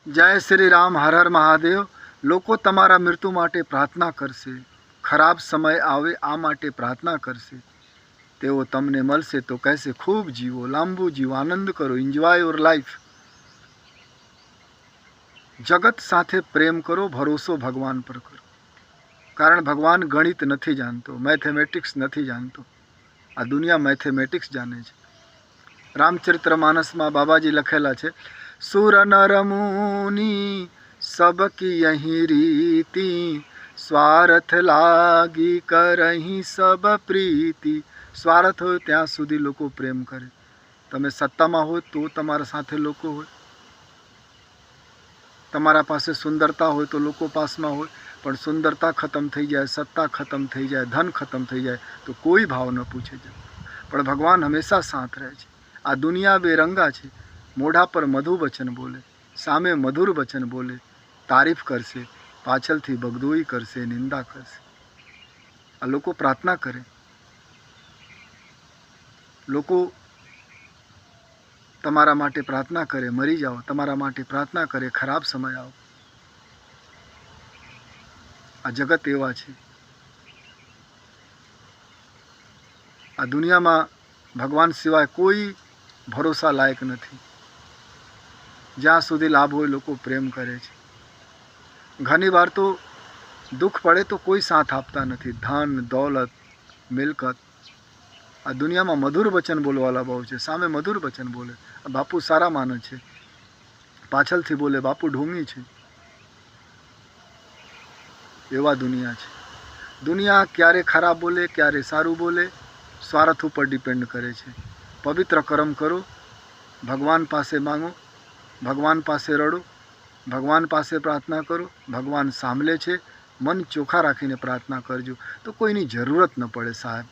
જય શ્રી રામ, હર હર મહાદેવ. લોકો તમારા મૃત્યુ માટે પ્રાર્થના કરશે, ખરાબ સમય આવે આ માટે પ્રાર્થના કરશે. તેઓ તમને મળશે તો કહેશે ખૂબ જીવો, લાંબુ જીવો, આનંદ કરો, એન્જોય યોર લાઈફ. જગત સાથે પ્રેમ કરો, ભરોસો ભગવાન પર કરો. કારણ ભગવાન ગણિત નથી જાણતો, મેથેમેટિક્સ નથી જાણતો. આ દુનિયા મેથેમેટિક્સ જાણે છે. રામચરિત્ર માનસમાં બાબાજી લખેલા છે, સુર નર મુનિ સબકી અહીં રીતિ, સ્વાર્થ લાગી કરહીં સબ પ્રીતિ. સ્વાર્થ હોય ત્યાં સુધી લોકો પ્રેમ કરે. તમે સત્તામાં હોય તો તમારા સાથે લોકો હોય, તમારા પાસે સુંદરતા હોય તો લોકો પાસમાં હોય. પણ સુંદરતા ખતમ થઈ જાય, સત્તા ખતમ થઈ જાય, ધન ખતમ થઈ જાય તો કોઈ ભાવ ન પૂછે છે. પણ ભગવાન હંમેશા સાથ રહે છે. આ દુનિયા બેરંગા છે. મોઢા પર મધુ વચન બોલે, સામે મધુર વચન બોલે, તારીફ કરશે, પાછળથી બગદોઈ કરશે, નિંદા કરશે. આ લોકો પ્રાર્થના કરે, લોકો તમારા માટે પ્રાર્થના કરે, મરી જાઓ તમારા માટે પ્રાર્થના કરે, ખરાબ સમય આવો. આ જગત એવા છે. આ દુનિયામાં ભગવાન સિવાય કોઈ ભરોસા લાયક નથી. જ્યાં સુધી લાભ હોય લોકો પ્રેમ કરે છે. ઘણી વાર તો દુઃખ પડે તો કોઈ સાથ આપતા નથી. ધન દોલત મિલકત, આ દુનિયામાં મધુર વચન બોલવાલા બહુ છે. સામે મધુર વચન બોલે, બાપુ સારા માણસ છે, પાછળથી બોલે બાપુ ઢોંગી છે. એવા દુનિયા છે. દુનિયા ક્યારે ખરાબ બોલે ક્યારે સારું બોલે, સ્વાર્થ ઉપર ડિપેન્ડ કરે છે. પવિત્ર કર્મ કરો, ભગવાન પાસે માંગો, ભગવાન પાસે રડો, ભગવાન પાસે પ્રાર્થના કરો. ભગવાન સાંભળે છે. મન ચોખ્ખા રાખીને પ્રાર્થના કરજો તો કોઈની જરૂરત ન પડે સાહેબ.